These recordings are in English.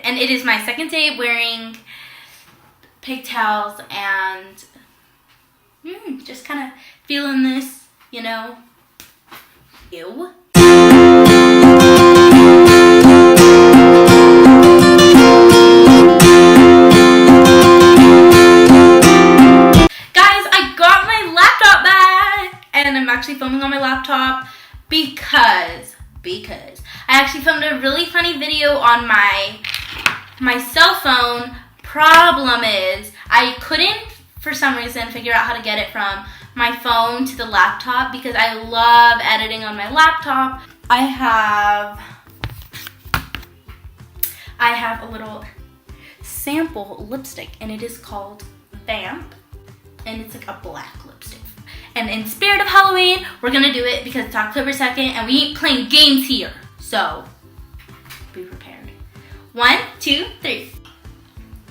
and it is my second day wearing pigtails and just kind of feeling this, you know. Ew. Guys, I got my laptop back, and I'm actually filming on my laptop because I actually filmed a really funny video on my cell phone. Problem is, I couldn't, for some reason, figure out how to get it from my phone to the laptop because I love editing on my laptop. I have a little sample lipstick, and it is called Vamp, and it's like a black lipstick. And in spirit of Halloween, we're gonna do it because it's October 2nd and we ain't playing games here. So, be prepared. 1, 2, 3.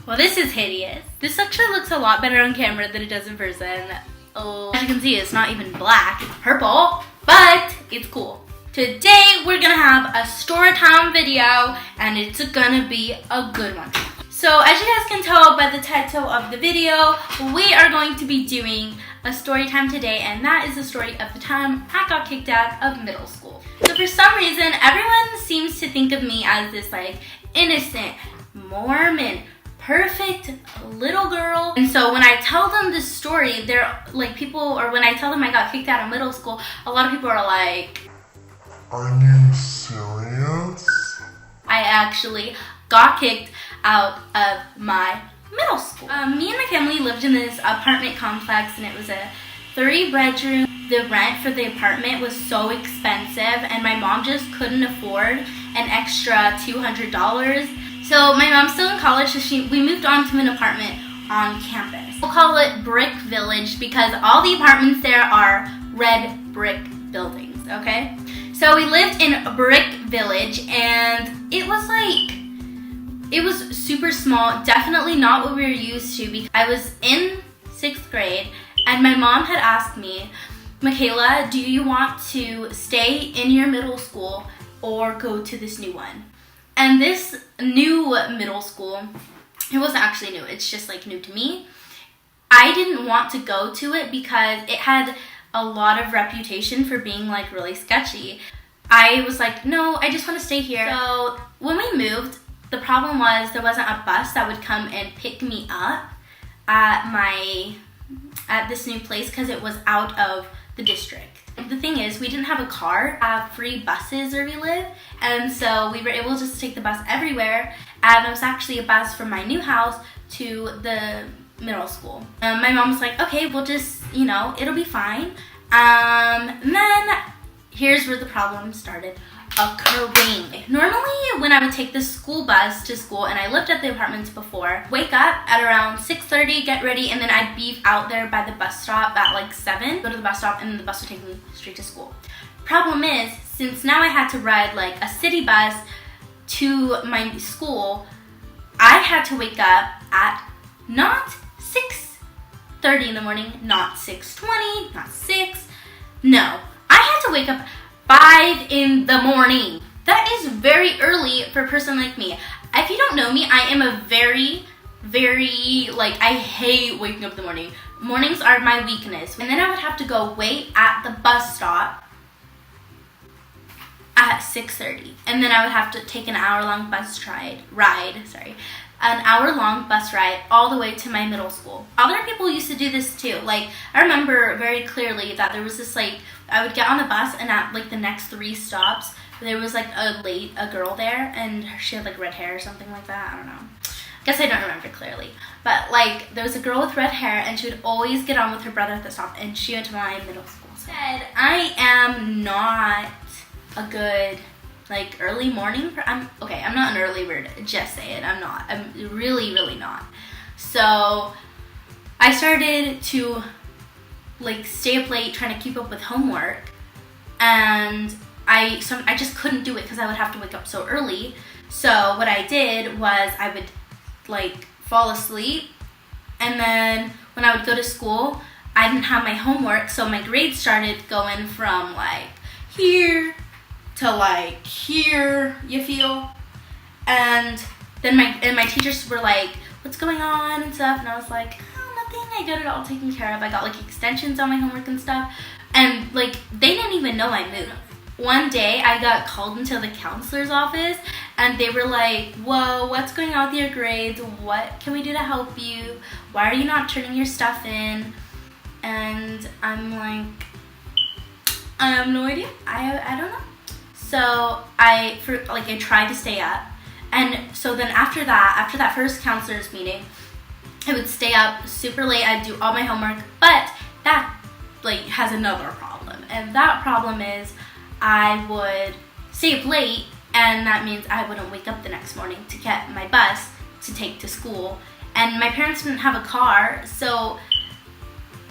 Well, this is hideous. This actually looks a lot better on camera than it does in person. Oh, as you can see, it's not even black, it's purple, but it's cool. Today, we're gonna have a story time video, and it's gonna be a good one. So, as you guys can tell by the title of the video, we are going to be doing a story time today, and that is the story of the time I got kicked out of middle school. So for some reason, everyone seems to think of me as this like innocent, Mormon, perfect little girl. And so when I tell them this story, they're like when I tell them I got kicked out of middle school, a lot of people are like, are you serious? I actually got kicked out of my middle school. Me and my family lived in this apartment complex, and it was a 3-bedroom. The rent for the apartment was so expensive, and my mom just couldn't afford an extra $200. So my mom's still in college, so we moved on to an apartment on campus. We'll call it Brick Village because all the apartments there are red brick buildings, okay? So we lived in Brick Village, and it was super small, definitely not what we were used to. Because I was in 6th grade, and my mom had asked me, Michaela, do you want to stay in your middle school or go to this new one? And this new middle school, it wasn't actually new, it's just like new to me. I didn't want to go to it because it had a lot of reputation for being like really sketchy. I was like, no, I just want to stay here. So when we moved, the problem was there wasn't a bus that would come and pick me up at this new place because it was out of the district. The thing is, we didn't have a car, have free buses where we live, and so we were able to just take the bus everywhere, and it was actually a bus from my new house to the middle school. My mom was like, okay, we'll just, it'll be fine. And then here's where the problem started occurring. Normally, when I would take the school bus to school, and I lived at the apartments before, wake up at around 6:30, get ready, and then I'd be out there by the bus stop at like 7, go to the bus stop, and then the bus would take me straight to school. Problem is, since now I had to ride like a city bus to my school, I had to wake up at not 6:30 in the morning, not 6:20, not 6. No, I had to wake up 5 in the morning. That is very early for a person like me. If you don't know me, I am a very, I hate waking up in the morning. Mornings are my weakness. And then I would have to go wait at the bus stop at 6:30. And then I would have to take an hour-long bus ride all the way to my middle school. Other people used to do this too. Like, I remember very clearly that there was this I would get on the bus, and at like the next 3 stops, there was like a girl there, and she had like red hair or something like that. I don't know. I guess I don't remember clearly. But like, there was a girl with red hair, and she would always get on with her brother at the stop, and she went to my middle school. Said, I am not a good early morning. I'm not an early bird. Just say it. I'm not. I'm really not. So I started to stay up late trying to keep up with homework, and I just couldn't do it because I would have to wake up so early. So what I did was I would fall asleep, and then when I would go to school, I didn't have my homework, so my grades started going from here to here, you feel? And my teachers were like, what's going on and stuff, and I was like, oh, nothing, I got it all taken care of. I got like extensions on my homework and stuff, and like they didn't even know I moved. One day I got called into the counselor's office, and they were like, whoa, what's going on with your grades? What can we do to help you? Why are you not turning your stuff in? And I'm like, I have no idea. I don't know. So I tried to stay up. And so then after that first counselor's meeting, I would stay up super late. I'd do all my homework, but that like has another problem. And that problem is I would stay up late, and that means I wouldn't wake up the next morning to get my bus to take to school. And my parents didn't have a car, so,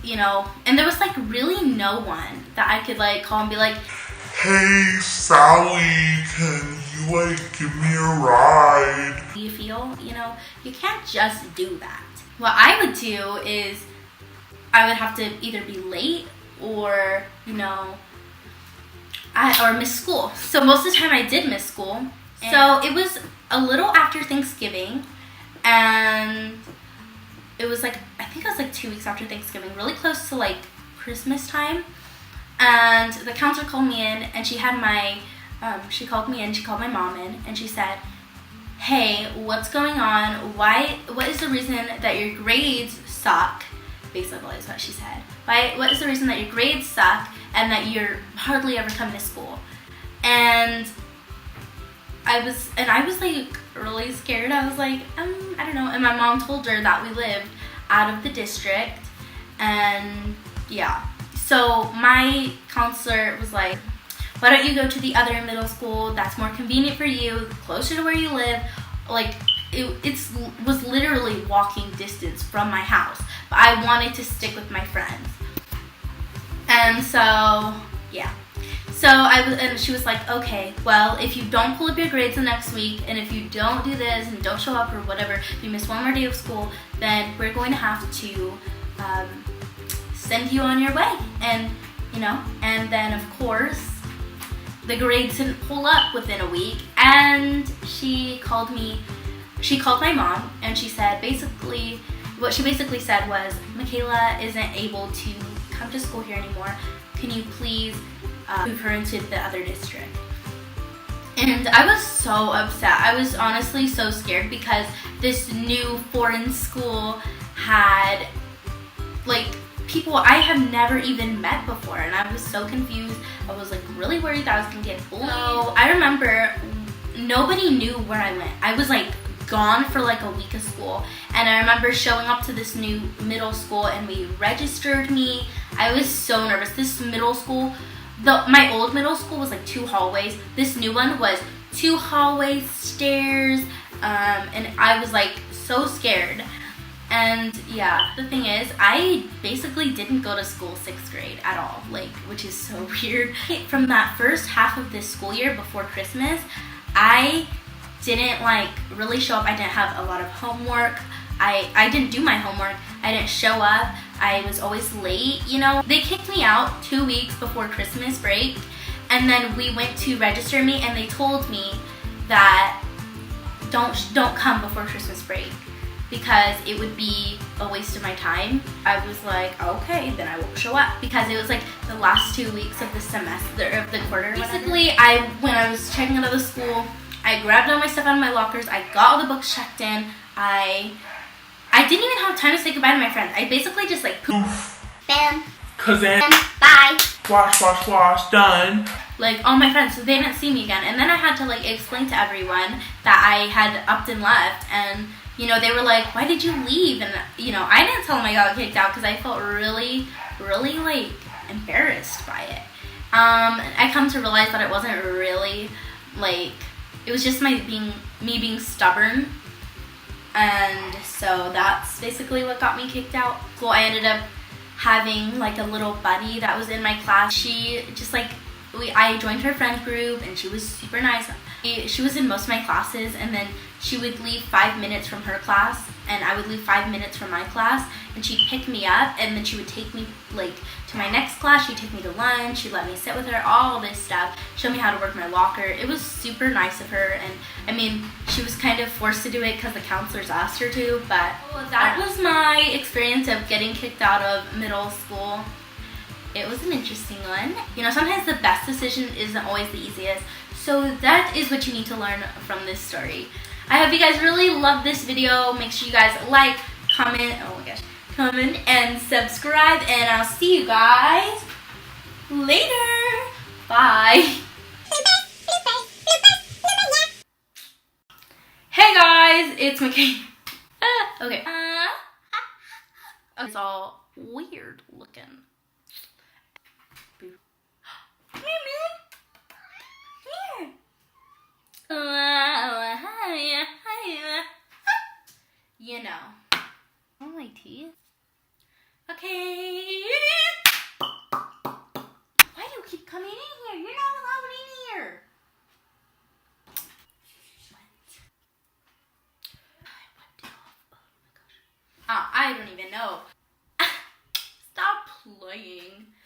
you know, and there was like really no one that I could like call and be like, Hey, Sally, can you like give me a ride? how do you feel? You know, you can't just do that. What I would do is I would have to either be late or, you know, or miss school. So most of the time I did miss school. So it was a little after Thanksgiving, and it was like, I think it was like 2 weeks after Thanksgiving, really close to like Christmas time. And the counselor called me in, and she had she called me in, she called my mom in, and she said, hey, what's going on? What is the reason that your grades suck? Basically is what she said. What is the reason that your grades suck and that you're hardly ever coming to school? And I was like really scared. I was like, I don't know. And my mom told her that we lived out of the district, and yeah. So my counselor was like, why don't you go to the other middle school that's more convenient for you, closer to where you live? Like, it was literally walking distance from my house, but I wanted to stick with my friends. And so, yeah. So and she was like, okay, well, if you don't pull up your grades the next week, and if you don't do this and don't show up or whatever, if you miss one more day of school, then we're going to have to send you on your way. And, you know, and then of course, the grades didn't pull up within a week, and she called my mom, and she said what she basically said was, Michaela isn't able to come to school here anymore. Can you please move her into the other district? And I was so upset. I was honestly so scared because this new foreign school had like people I have never even met before, and I was so confused. I was like really worried that I was gonna get bullied. So I remember nobody knew where I went. I was like gone for like a week of school, and I remember showing up to this new middle school, and we registered me. I was so nervous. This middle school, my old middle school was like 2 hallways. This new one was 2 hallways, stairs, and I was like so scared. And yeah, the thing is, I basically didn't go to school 6th grade at all, like, which is so weird. From that first half of this school year before Christmas, I didn't like really show up. I didn't have a lot of homework. I didn't do my homework. I didn't show up. I was always late, you know. They kicked me out 2 weeks before Christmas break, and then we went to register me, and they told me that don't come before Christmas break, because it would be a waste of my time. I was like, okay, then I won't show up, because it was like the last 2 weeks of the semester, of the quarter. Basically, when I was checking out of the school, I grabbed all my stuff out of my lockers, I got all the books checked in, I didn't even have time to say goodbye to my friends. I basically just like poof, Bam. Kazan. Bye. Wash, done. Like all my friends, so they didn't see me again. And then I had to like explain to everyone that I had upped and left, and you know, they were like, why did you leave? And you know, I didn't tell them I got kicked out because I felt really, really like embarrassed by it. I come to realize that it wasn't really like, it was just me being stubborn. And so that's basically what got me kicked out. Well, I ended up having like a little buddy that was in my class. She just like, I joined her friend group, and she was super nice. She was in most of my classes, and then she would leave 5 minutes from her class and I would leave 5 minutes from my class, and she'd pick me up, and then she would take me like to my next class. She'd take me to lunch. She'd let me sit with her, all this stuff, show me how to work my locker. It was super nice of her, and I mean, she was kind of forced to do it because the counselors asked her to, but that was my experience of getting kicked out of middle school. It was an interesting one. You know, sometimes the best decision isn't always the easiest, so that is what you need to learn from this story. I hope you guys really love this video. Make sure you guys like, comment, oh my gosh, comment and subscribe, and I'll see you guys later. Bye. Hey guys, it's Michaela. Okay. It's all weird looking. Come here, man. Here. You know. Oh, my teeth. Okay. Why do you keep coming in here? You're not allowed in here. I don't even know. Stop playing.